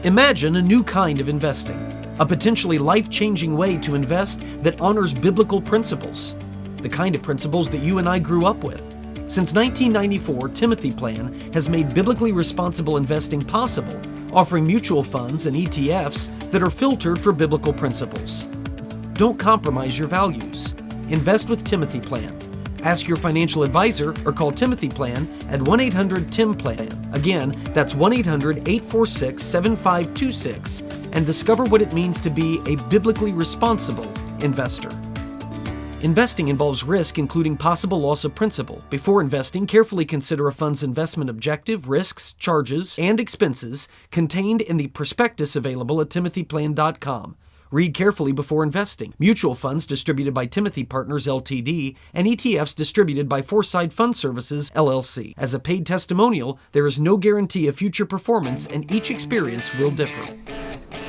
Imagine a new kind of investing, a potentially life-changing way to invest that honors biblical principles, the kind of principles that you and I grew up with. Since 1994, Timothy Plan has made biblically responsible investing possible, offering mutual funds and ETFs that are filtered for biblical principles. Don't compromise your values. Invest with Timothy Plan. Ask your financial advisor or call Timothy Plan at 1-800-TIM-PLAN. Again, that's 1-800-846-7526 and discover what it means to be a biblically responsible investor. Investing involves risk, including possible loss of principal. Before investing, carefully consider a fund's investment objective, risks, charges, and expenses contained in the prospectus available at timothyplan.com. Read carefully before investing. Mutual funds distributed by Timothy Partners Ltd. and ETFs distributed by Foreside Fund Services LLC. As a paid testimonial, there is no guarantee of future performance and each experience will differ.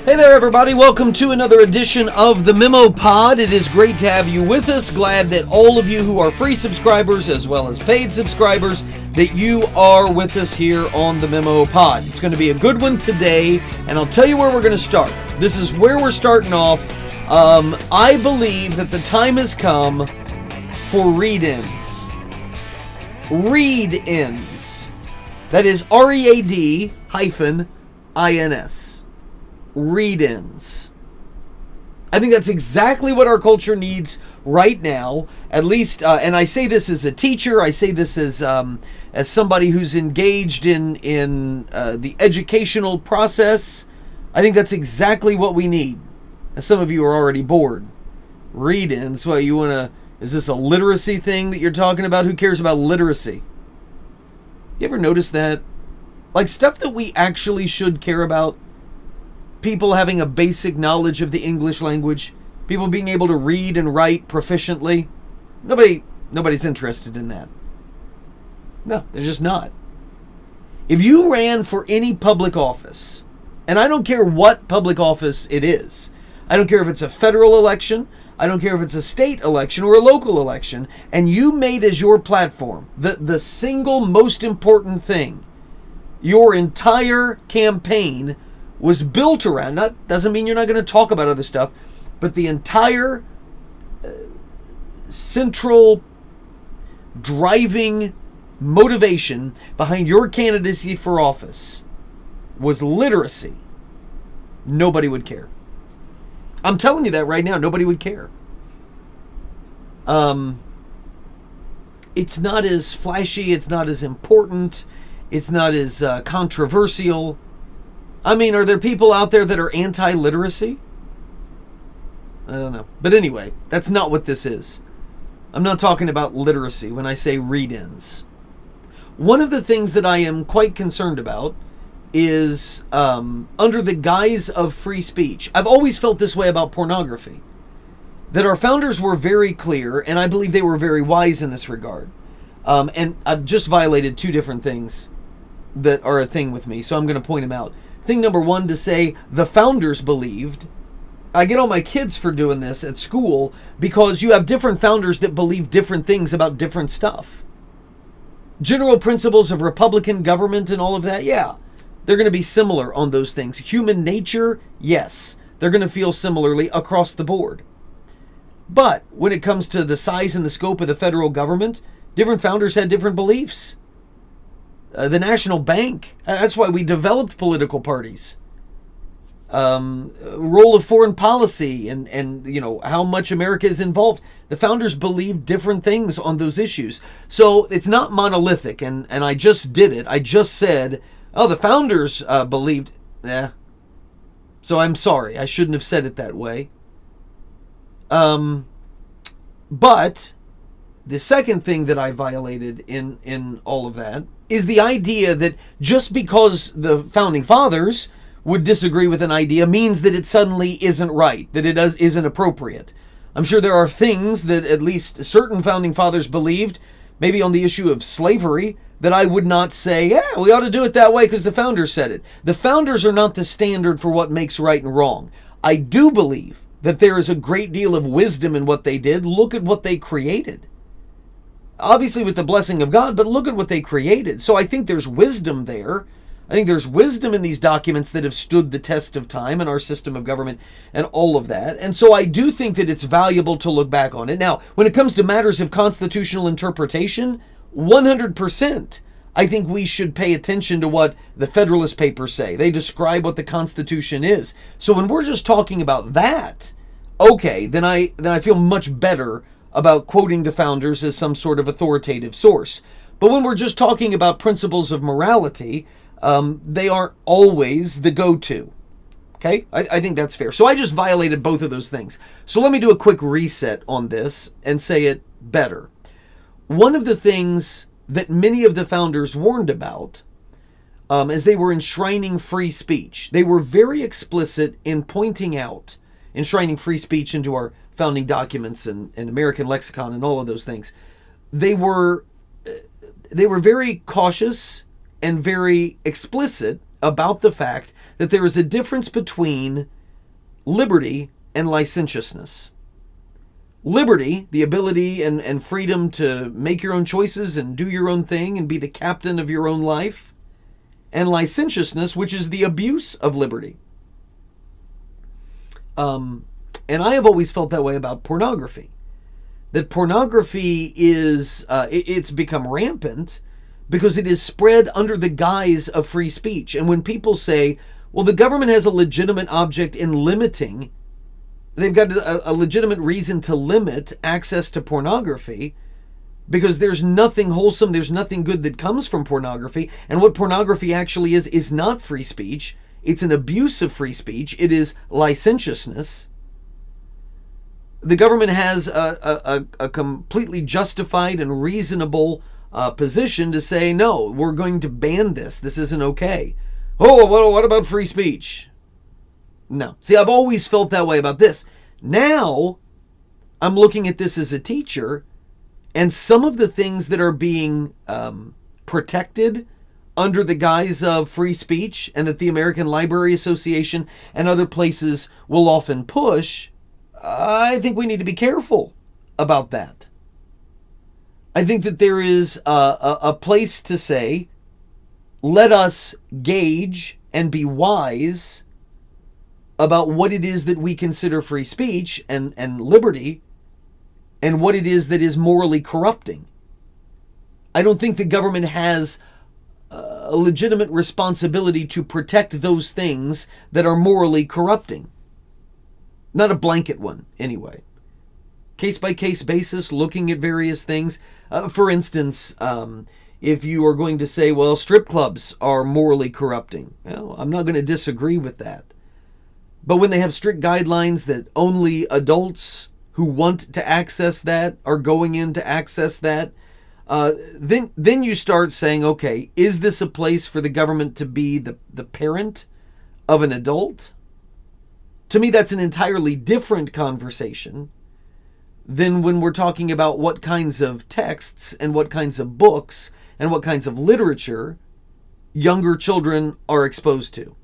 Hey there everybody, welcome to another edition of the Memo Pod. It is great to have you with us. Glad that all of you who are free subscribers as well as paid subscribers, that you are with us here on the Memo Pod. It's going to be a good one today, and I'll tell you where we're going to start. This is where we're starting off. I believe that the time has come for read-ins. Read-ins. That is READ-INS. Read-ins. I think that's exactly what our culture needs right now. At least, and I say this as a teacher. I say this as somebody who's engaged in the educational process. I think that's exactly what we need. Now, some of you are already bored. Read-ins. Well, you want to? Is this a literacy thing that you're talking about? Who cares about literacy? You ever notice that? Like stuff that we actually should care about. People having a basic knowledge of the English language, people being able to read and write proficiently. Nobody's interested in that. No, they're just not. If you ran for any public office, and I don't care what public office it is, I don't care if it's a federal election, I don't care if it's a state election or a local election, and you made as your platform the single most important thing, your entire campaign was built around, doesn't mean you're not going to talk about other stuff, but the entire central driving motivation behind your candidacy for office was literacy, nobody would care. I'm telling you that right now, nobody would care. It's not as flashy, it's not as important, it's not as controversial. I mean, are there people out there that are anti-literacy? I don't know. But anyway, that's not what this is. I'm not talking about literacy when I say read-ins. One of the things that I am quite concerned about is under the guise of free speech. I've always felt this way about pornography. That our founders were very clear, and I believe they were very wise in this regard. And I've just violated two different things that are a thing with me, so I'm going to point them out. Thing number one, to say the founders believed. I get on my kids for doing this at school because you have different founders that believe different things about different stuff. General principles of Republican government and all of that, yeah. They're going to be similar on those things. Human nature, yes. They're going to feel similarly across the board. But when it comes to the size and the scope of the federal government, different founders had different beliefs. The National Bank, that's why we developed political parties. Role of foreign policy and you know how much America is involved. The founders believed different things on those issues. So it's not monolithic, and I just did it. I just said, oh, the founders believed. So I'm sorry, I shouldn't have said it that way. But the second thing that I violated in all of that is the idea that just because the founding fathers would disagree with an idea means that it suddenly isn't right, that it isn't appropriate. I'm sure there are things that at least certain founding fathers believed, maybe on the issue of slavery, that I would not say, yeah, we ought to do it that way because the founders said it. The founders are not the standard for what makes right and wrong. I do believe that there is a great deal of wisdom in what they did. Look at what they created. Obviously with the blessing of God, but look at what they created. So I think there's wisdom there. I think there's wisdom in these documents that have stood the test of time in our system of government and all of that. And so I do think that it's valuable to look back on it. Now, when it comes to matters of constitutional interpretation, 100%. I think we should pay attention to what the Federalist Papers say. They describe what the Constitution is. So when we're just talking about that, okay, then I feel much better about quoting the founders as some sort of authoritative source. But when we're just talking about principles of morality, they aren't always the go-to. Okay? I think that's fair. So I just violated both of those things. So let me do a quick reset on this and say it better. One of the things that many of the founders warned about as they were enshrining free speech, they were very explicit in pointing out, enshrining free speech into our founding documents and American lexicon and all of those things. They were very cautious and very explicit about the fact that there is a difference between liberty and licentiousness. Liberty, the ability and freedom to make your own choices and do your own thing and be the captain of your own life. And licentiousness, which is the abuse of liberty. And I have always felt that way about pornography. That pornography is, it's become rampant because it is spread under the guise of free speech. And when people say, well, the government has a legitimate object in limiting, they've got a legitimate reason to limit access to pornography because there's nothing wholesome, there's nothing good that comes from pornography. And what pornography actually is not free speech. It's an abuse of free speech. It is licentiousness. The government has a completely justified and reasonable position to say, no, we're going to ban this. This isn't okay. Oh, well, what about free speech? No. See, I've always felt that way about this. Now, I'm looking at this as a teacher, and some of the things that are being protected under the guise of free speech and that the American Library Association and other places will often push, I think we need to be careful about that. I think that there is a place to say, let us gauge and be wise about what it is that we consider free speech and liberty and what it is that is morally corrupting. I don't think the government has a legitimate responsibility to protect those things that are morally corrupting. Not a blanket one, anyway. Case-by-case basis, looking at various things. For instance, if you are going to say, well, strip clubs are morally corrupting, well, I'm not going to disagree with that. But when they have strict guidelines that only adults who want to access that are going in to access that, then you start saying, okay, is this a place for the government to be the parent of an adult? To me, that's an entirely different conversation than when we're talking about what kinds of texts and what kinds of books and what kinds of literature younger children are exposed to.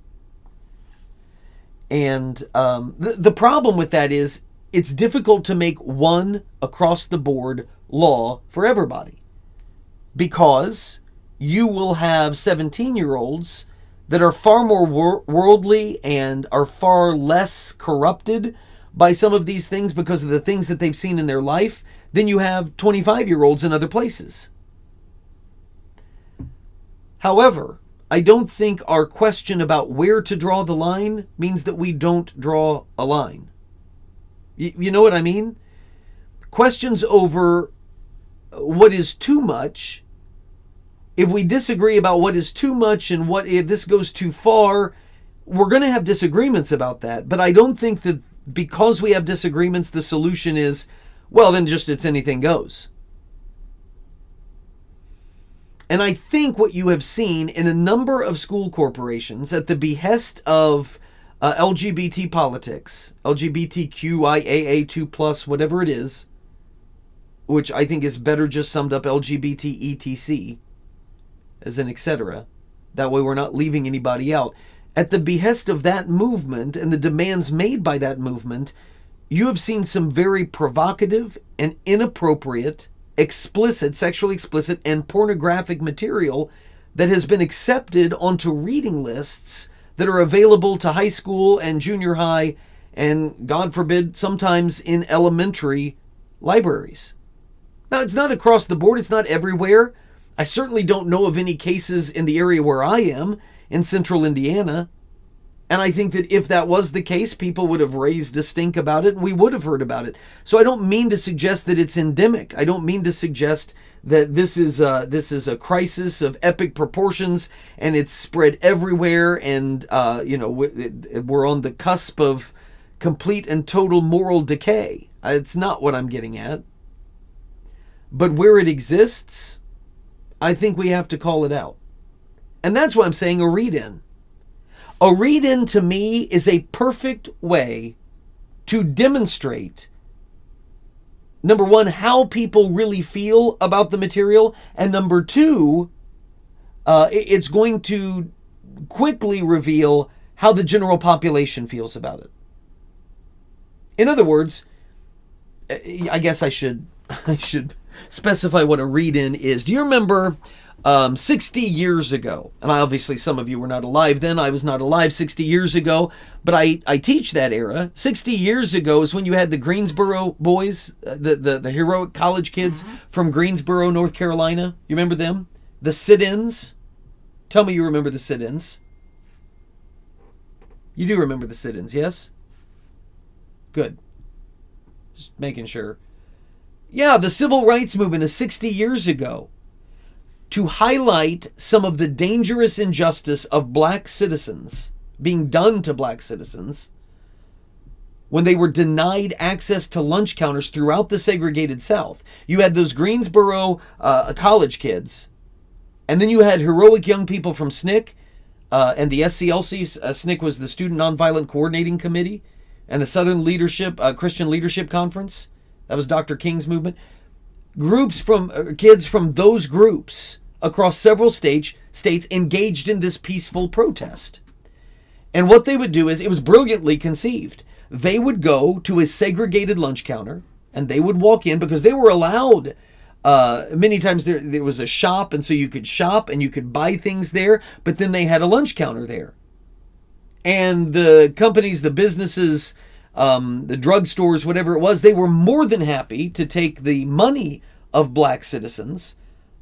And the problem with that is it's difficult to make one across-the-board law for everybody, because you will have 17-year-olds that are far more worldly and are far less corrupted by some of these things because of the things that they've seen in their life than you have 25-year-olds in other places. However, I don't think our question about where to draw the line means that we don't draw a line. You know what I mean? Questions over what is too much, if we disagree about what is too much and what if this goes too far, we're going to have disagreements about that. But I don't think that because we have disagreements, the solution is, well, then just it's anything goes. And I think what you have seen in a number of school corporations at the behest of LGBT politics, LGBTQIAA2+, whatever it is, which I think is better just summed up LGBT ETC, as an etc. That way we're not leaving anybody out. At the behest of that movement and the demands made by that movement, you have seen some very provocative and inappropriate, explicit, sexually explicit, and pornographic material that has been accepted onto reading lists that are available to high school and junior high and, God forbid, sometimes in elementary libraries. Now, it's not across the board. It's not everywhere. I certainly don't know of any cases in the area where I am, in central Indiana. And I think that if that was the case, people would have raised a stink about it and we would have heard about it. So I don't mean to suggest that it's endemic. I don't mean to suggest that this is a crisis of epic proportions and it's spread everywhere and, we're on the cusp of complete and total moral decay. It's not what I'm getting at. But where it exists, I think we have to call it out. And that's why I'm saying a read-in. A read-in to me is a perfect way to demonstrate, number one, how people really feel about the material, and number two, it's going to quickly reveal how the general population feels about it. In other words, I guess I should specify what a read-in is. Do you remember 60 years ago, and obviously some of you were not alive then, I was not alive 60 years ago, but I teach that era. 60 years ago is when you had the Greensboro boys, the heroic college kids from Greensboro, North Carolina. You remember them? The sit-ins? Tell me you remember the sit-ins. You do remember the sit-ins, yes? Good. Just making sure. Yeah, the civil rights movement is 60 years ago. To highlight some of the dangerous injustice of black citizens being done to black citizens when they were denied access to lunch counters throughout the segregated South. You had those Greensboro college kids, and then you had heroic young people from SNCC and the SCLC. SNCC was the Student Nonviolent Coordinating Committee, and the Southern Leadership Christian Leadership Conference. That was Dr. King's movement. Kids from those groups across several states engaged in this peaceful protest. And what they would do is, it was brilliantly conceived. They would go to a segregated lunch counter and they would walk in because they were allowed. Many times there was a shop, and so you could shop and you could buy things there, but then they had a lunch counter there. And the companies, the businesses, the drugstores, whatever it was, they were more than happy to take the money of black citizens.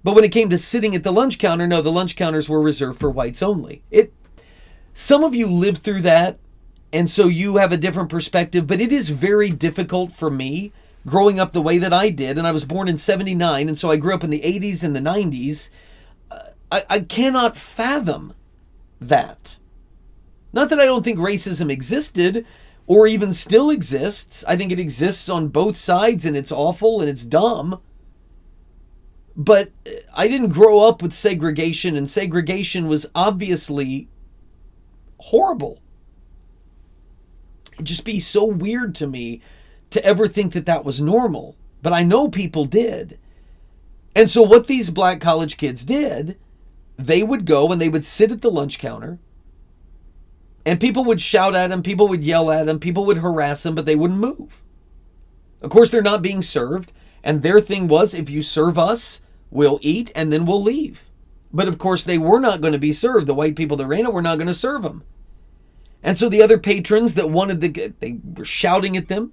But when it came to sitting at the lunch counter, no, the lunch counters were reserved for whites only. Some of you lived through that, and so you have a different perspective, but it is very difficult for me growing up the way that I did, and I was born in 79, and so I grew up in the 80s and the 90s. I cannot fathom that. Not that I don't think racism existed, or even still exists. I think it exists on both sides, and it's awful and it's dumb. But I didn't grow up with segregation, and segregation was obviously horrible. It'd just be so weird to me to ever think that that was normal. But I know people did. And so what these black college kids did, they would go and they would sit at the lunch counter, and people would shout at them, people would yell at them, people would harass them, but they wouldn't move. Of course, they're not being served, and their thing was, if you serve us, we'll eat and then we'll leave. But of course, they were not going to be served. The white people that ran it were not going to serve them. And so the other patrons that they were shouting at them,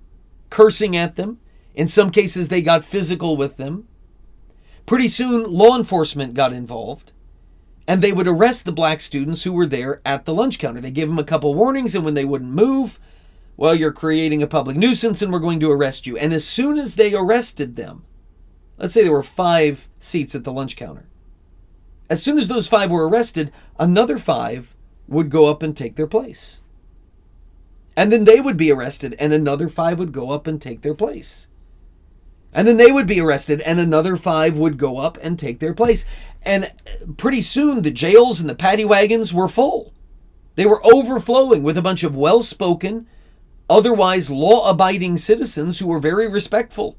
cursing at them. In some cases, they got physical with them. Pretty soon, law enforcement got involved, and they would arrest the black students who were there at the lunch counter. They gave them a couple warnings, and when they wouldn't move, well, you're creating a public nuisance and we're going to arrest you. And as soon as they arrested them, let's say there were 5 seats at the lunch counter. As soon as those 5 were arrested, another 5 would go up and take their place. And then they would be arrested, and another 5 would go up and take their place. And then they would be arrested, and another 5 would go up and take their place. And pretty soon, the jails and the paddy wagons were full. They were overflowing with a bunch of well-spoken, otherwise law-abiding citizens who were very respectful.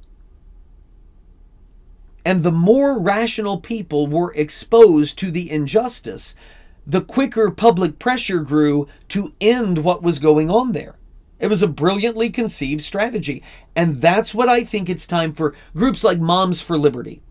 And the more rational people were exposed to the injustice, the quicker public pressure grew to end what was going on there. It was a brilliantly conceived strategy. And that's what I think it's time for groups like Moms for Liberty.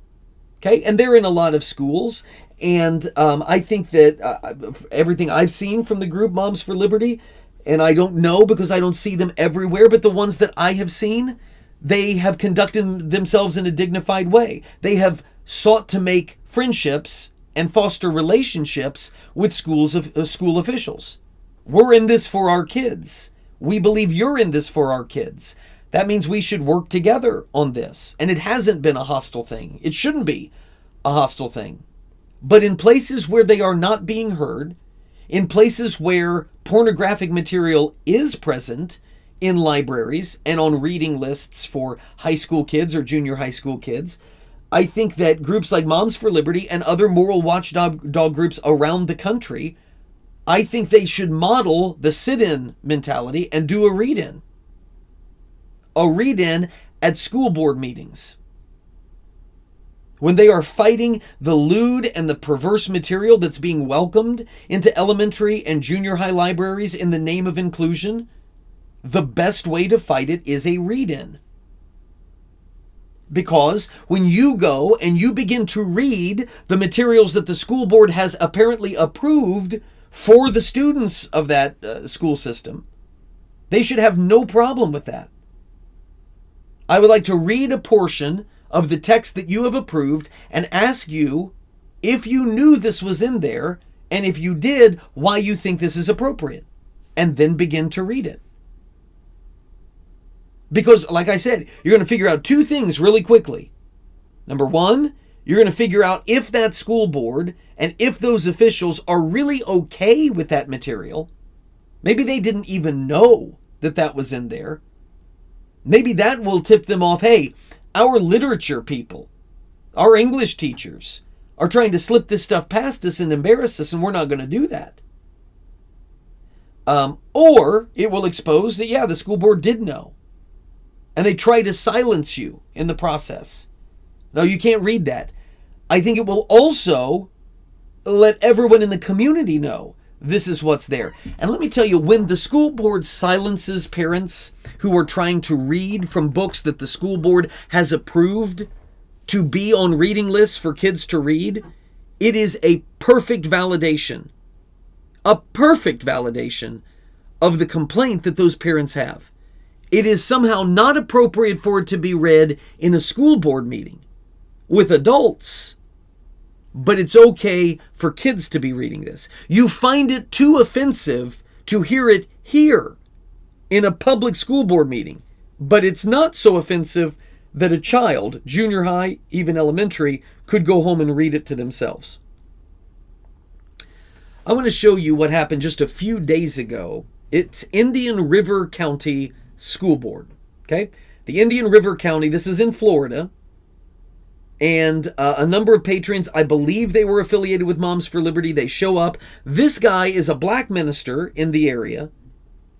Okay? And they're in a lot of schools. And I think that everything I've seen from the group Moms for Liberty, and I don't know because I don't see them everywhere, but the ones that I have seen, they have conducted themselves in a dignified way. They have sought to make friendships and foster relationships with school officials. We're in this for our kids. We believe you're in this for our kids. That means we should work together on this. And it hasn't been a hostile thing. It shouldn't be a hostile thing. But in places where they are not being heard, in places where pornographic material is present in libraries and on reading lists for high school kids or junior high school kids, I think that groups like Moms for Liberty and other moral watchdog groups around the country, I think they should model the sit-in mentality and do a read-in. A read-in at school board meetings. When they are fighting the lewd and the perverse material that's being welcomed into elementary and junior high libraries in the name of inclusion, the best way to fight it is a read-in. Because when you go and you begin to read the materials that the school board has apparently approved for the students of that school system, they should have no problem with that. I would like to read a portion of the text that you have approved and ask you if you knew this was in there, and if you did, why you think this is appropriate, and then begin to read it. Because, like I said, you're going to figure out two things really quickly. Number one, you're going to figure out if that school board and if those officials are really okay with that material. Maybe they didn't even know that that was in there. Maybe that will tip them off, hey, our literature people, our English teachers are trying to slip this stuff past us and embarrass us, and we're not going to do that. Or it will expose that, yeah, the school board did know. And they try to silence you in the process. No, you can't read that. I think it will also let everyone in the community know this is what's there. And let me tell you, when the school board silences parents who are trying to read from books that the school board has approved to be on reading lists for kids to read, it is a perfect validation of the complaint that those parents have. It is somehow not appropriate for it to be read in a school board meeting with adults, but it's okay for kids to be reading this. You find it too offensive to hear it here in a public school board meeting, but it's not so offensive that a child, junior high, even elementary, could go home and read it to themselves. I want to show you what happened just a few days ago. It's Indian River County School Board. Okay? The Indian River County, this is in Florida, and a number of patrons, I believe they were affiliated with Moms for Liberty, they show up. This guy is a black minister in the area,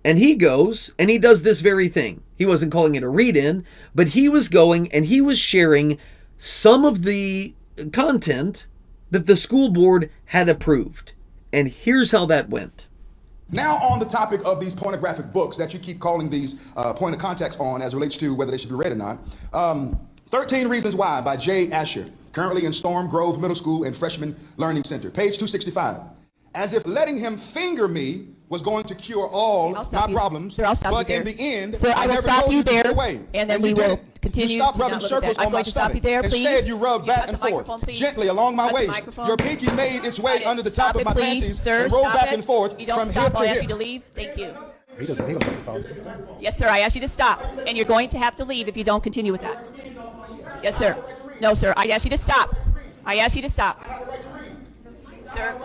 and he goes and he does this very thing. He wasn't calling it a read-in, but he was going and he was sharing some of the content that the school board had approved. And here's how that went. Now on the topic of these pornographic books that you keep calling these point of contacts on as relates to whether they should be read or not. 13 Reasons Why by Jay Asher, currently in Storm Grove Middle School and Freshman Learning Center, page 265. As if letting him finger me was going to cure all my problems, Sir, I'll stop but you there. in the end, Sir, I will never stop told you to get there, away. and then you we will didn't. continue. You stopped Do not rubbing look at circles that. I'm on my going to stop you stomach. there, please. Instead, you rubbed Do you back cut and the forth, microphone, please? gently along my Cut the waist. microphone. Your pinky made its way under the Stop top of it, my please. panties Sir, and rolled stop back it. and forth You don't from stop. hip I'll to ask you hip. to leave. Thank you. He doesn't need a microphone. Yes, sir. I asked you to stop, and you're going to have to leave if you don't continue with that. Yes, sir. No, sir. I asked you to stop. I asked you to stop. Sir,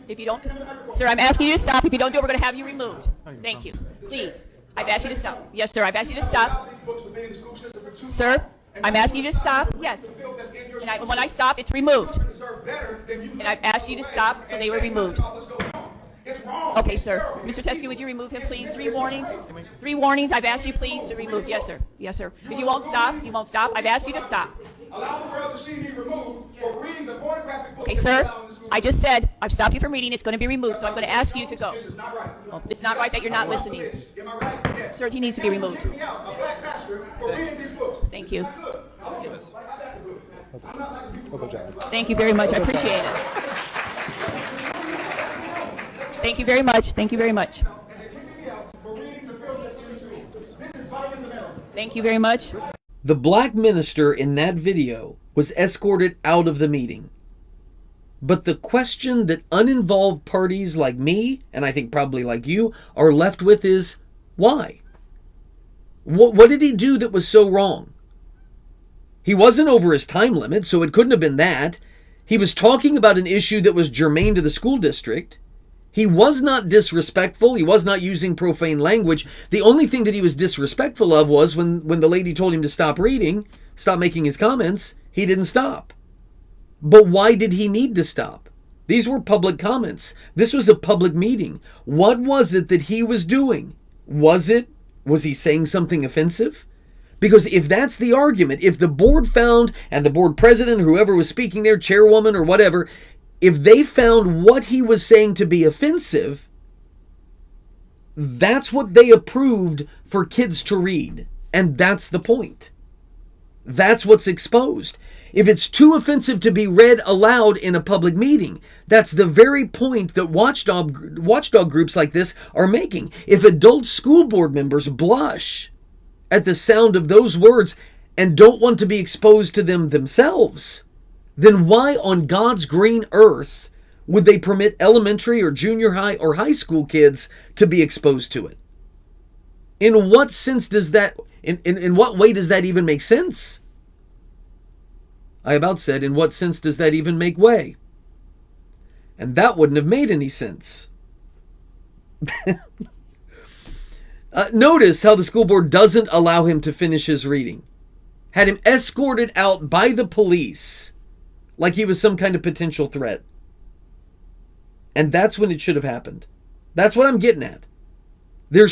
if you don't, sir, I'm asking you to stop. If you don't do it, we're going to have you removed. Thank you. Please. I've asked you to stop. Yes, sir. I've asked you to stop. Sir, I'm asking you to stop. Yes. And when I stop, it's removed. And I've asked you to stop, so they were removed. Okay, sir. Mr. Teskey, would you remove him, please? 3 warnings. 3 warnings. I've asked you, please, to remove. Yes, sir. Yes, sir. Because you won't stop. You won't stop. I've asked you to stop. Allow the world to see me removed for reading the pornographic books. Okay, sir. I just said I've stopped you from reading. It's going to be removed, so I'm going to ask you to go. This is not right. Well, it's not right that you're not listening. Am I right? Yes. Sir, he needs to be removed. Kicking out a black pastor for reading these books. Thank you. Well, good job. Thank you very much. I appreciate it. Thank you very much. Thank you very much. Thank you very much. The black minister in that video was escorted out of the meeting. But the question that uninvolved parties like me, and I think probably like you, are left with is, why? What did he do that was so wrong? He wasn't over his time limit, so it couldn't have been that. He was talking about an issue that was germane to the school district. He was not disrespectful. He was not using profane language. The only thing that he was disrespectful of was when the lady told him to stop reading, stop making his comments, he didn't stop. But why did he need to stop? These were public comments. This was a public meeting. What was it that he was doing? Was he saying something offensive? Because if that's the argument, if the board found, and the board president, whoever was speaking there, chairwoman or whatever, if they found what he was saying to be offensive, that's what they approved for kids to read. And that's the point. That's what's exposed. If it's too offensive to be read aloud in a public meeting, that's the very point that watchdog groups like this are making. If adult school board members blush at the sound of those words and don't want to be exposed to them themselves, then why on God's green earth would they permit elementary or junior high or high school kids to be exposed to it? In what sense does that, in what way does that even make sense? I about said, in what sense does that even make way? And that wouldn't have made any sense. Notice how the school board doesn't allow him to finish his reading. Had him escorted out by the police like he was some kind of potential threat. And that's when it should have happened. That's what I'm getting at. There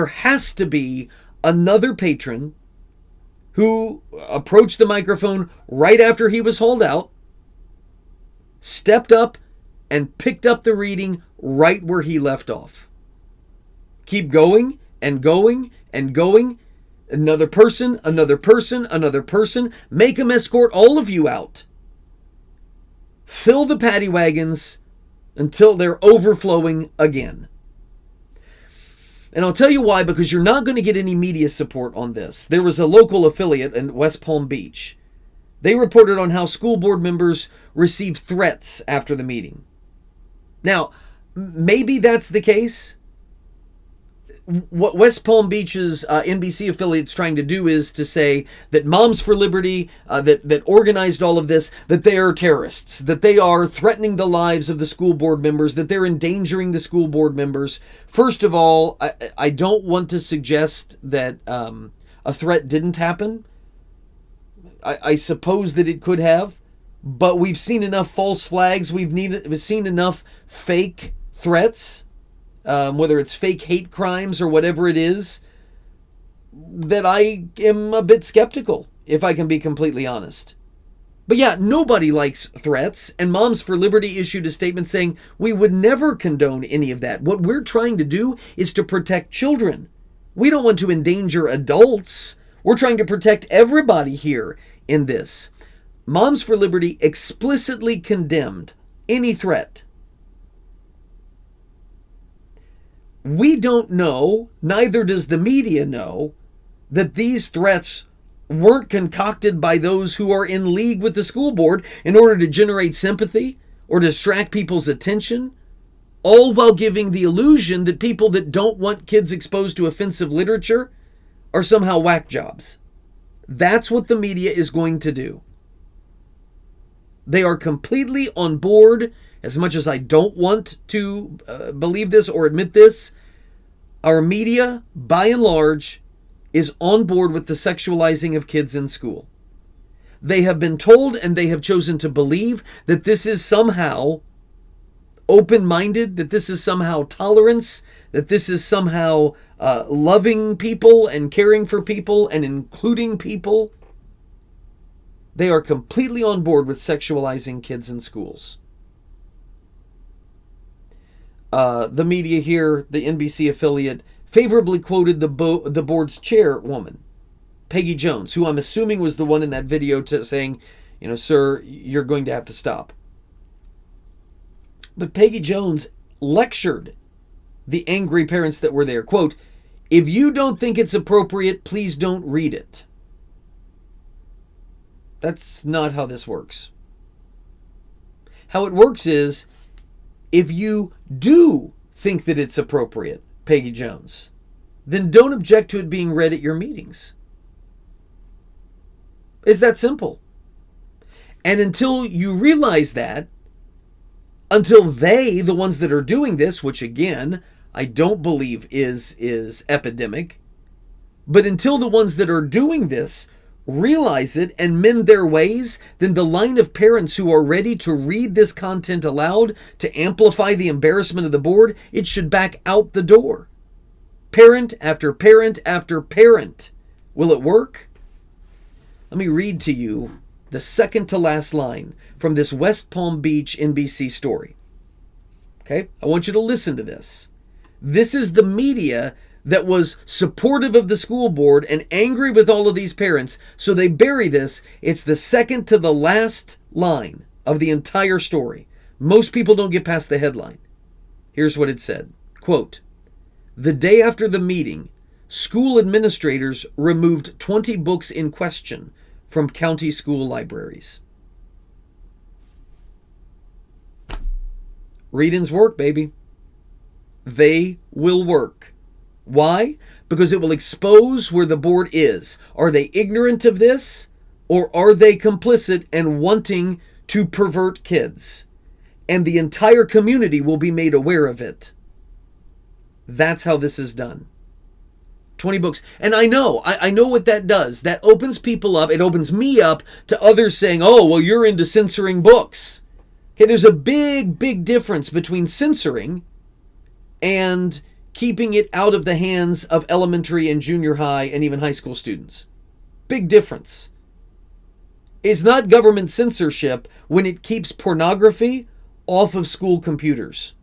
has to be another patron who approached the microphone right after he was hauled out, stepped up, and picked up the reading right where he left off. Keep going and going and going. Another person, another person, another person. Make them escort all of you out. Fill the paddy wagons until they're overflowing again. And I'll tell you why, because you're not going to get any media support on this. There was a local affiliate in West Palm Beach. They reported on how school board members received threats after the meeting. Now, maybe that's the case. What West Palm Beach's NBC affiliate's trying to do is to say that Moms for Liberty, that organized all of this, that they are terrorists, that they are threatening the lives of the school board members, that they're endangering the school board members. First of all, I don't want to suggest that a threat didn't happen. I suppose that it could have, but we've seen enough false flags. We've seen enough fake threats. Whether it's fake hate crimes or whatever it is, that I am a bit skeptical, if I can be completely honest. But yeah, nobody likes threats, and Moms for Liberty issued a statement saying, we would never condone any of that. What we're trying to do is to protect children. We don't want to endanger adults. We're trying to protect everybody here in this. Moms for Liberty explicitly condemned any threat. We don't know, neither does the media know, that these threats weren't concocted by those who are in league with the school board in order to generate sympathy or distract people's attention, all while giving the illusion that people that don't want kids exposed to offensive literature are somehow whack jobs. That's what the media is going to do. They are completely on board. As much as I don't want to believe this or admit this, our media, by and large, is on board with the sexualizing of kids in school. They have been told and they have chosen to believe that this is somehow open-minded, that this is somehow tolerance, that this is somehow loving people and caring for people and including people. They are completely on board with sexualizing kids in schools. The media here, the NBC affiliate, favorably quoted the board's chairwoman, Peggy Jones, who I'm assuming was the one in that video saying, sir, you're going to have to stop. But Peggy Jones lectured the angry parents that were there. Quote, "If you don't think it's appropriate, please don't read it." That's not how this works. How it works is, if you do think that it's appropriate, Peggy Jones, then don't object to it being read at your meetings. It's that simple. And until you realize that, until they, the ones that are doing this, which again, I don't believe is epidemic, but until the ones that are doing this realize it and mend their ways, then the line of parents who are ready to read this content aloud to amplify the embarrassment of the board, it should back out the door. Parent after parent after parent. Will it work? Let me read to you the second to last line from this West Palm Beach NBC story. Okay? I want you to listen to this. This is the media that was supportive of the school board and angry with all of these parents, so they bury this. It's the second to the last line of the entire story. Most people don't get past the headline. Here's what it said. Quote, "The day after the meeting, school administrators removed 20 books in question from county school libraries." Read-ins work, baby. They will work. Why? Because it will expose where the board is. Are they ignorant of this, or are they complicit and wanting to pervert kids? And the entire community will be made aware of it. That's how this is done. 20 books. And I know what that does. That opens people up. It opens me up to others saying, "Oh, well, you're into censoring books." Okay, there's a big, big difference between censoring and keeping it out of the hands of elementary and junior high and even high school students. Big difference. It's not government censorship when it keeps pornography off of school computers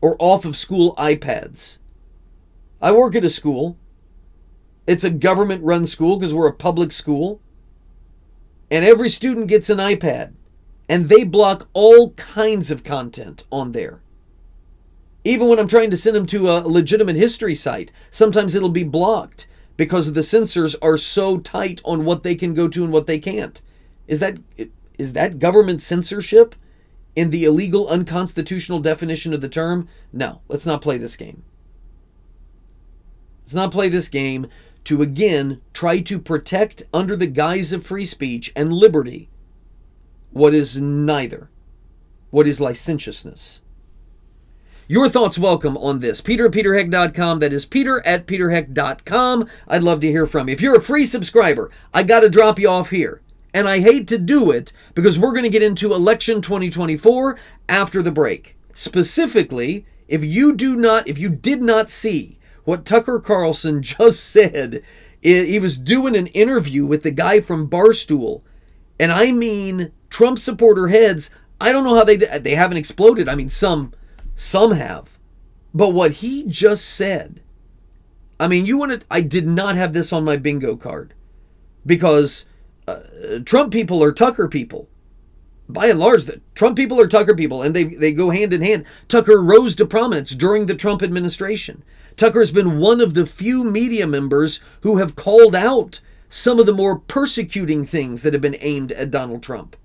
or off of school iPads. I work at a school. It's a government-run school because we're a public school. And every student gets an iPad. And they block all kinds of content on there. Even when I'm trying to send them to a legitimate history site, sometimes it'll be blocked because the censors are so tight on what they can go to and what they can't. Is that government censorship in the illegal, unconstitutional definition of the term? No, let's not play this game. Let's not play this game to, again, try to protect under the guise of free speech and liberty what is neither, what is licentiousness. Your thoughts welcome on this. Peter at peterheck.com. That is Peter at peterheck.com. I'd love to hear from you. If you're a free subscriber, I got to drop you off here. And I hate to do it because we're going to get into election 2024 after the break. Specifically, if you did not see what Tucker Carlson just said, he was doing an interview with the guy from Barstool. And I mean, Trump supporter heads, I don't know how they haven't exploded. I mean, some have. But what he just said, I mean, I did not have this on my bingo card because Trump people are Tucker people. By and large, the Trump people are Tucker people, and they go hand in hand. Tucker rose to prominence during the Trump administration. Tucker has been one of the few media members who have called out some of the more persecuting things that have been aimed at Donald Trump.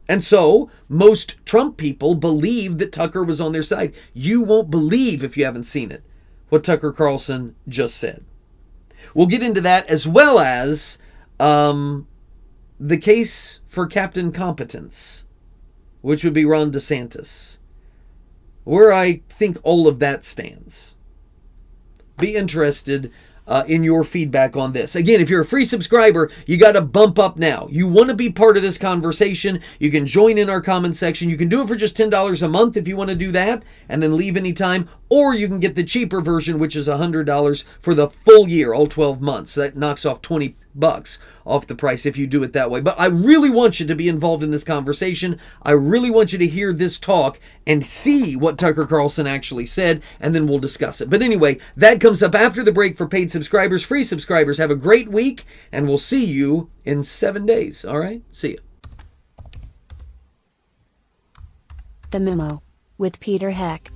And so, most Trump people believe that Tucker was on their side. You won't believe, if you haven't seen it, what Tucker Carlson just said. We'll get into that, as well as the case for Captain Competence, which would be Ron DeSantis, where I think all of that stands. Be interested in your feedback on this. Again, if you're a free subscriber, you got to bump up now. You want to be part of this conversation, you can join in our comment section. You can do it for just $10 a month if you want to do that, and then leave anytime. Or you can get the cheaper version, which is $100 for the full year, all 12 months. So that knocks off $20 off the price if you do it that way. But I really want you to be involved in this conversation. I really want you to hear this talk and see what Tucker Carlson actually said, and then we'll discuss it. But anyway, that comes up after the break for paid subscribers. Free subscribers, have a great week, and we'll see you in 7 days. All right? See you. The Memo. With Peter Heck.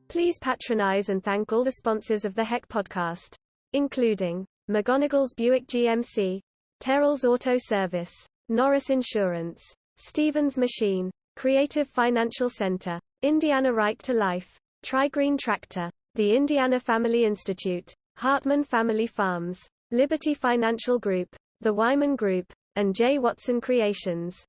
Please patronize and thank all the sponsors of the Heck podcast, including McGonigal's Buick GMC, Terrell's Auto Service, Norris Insurance, Stevens Machine, Creative Financial Center, Indiana Right to Life, Tri-Green Tractor, the Indiana Family Institute, Hartman Family Farms, Liberty Financial Group, the Wyman Group, and J. Watson Creations.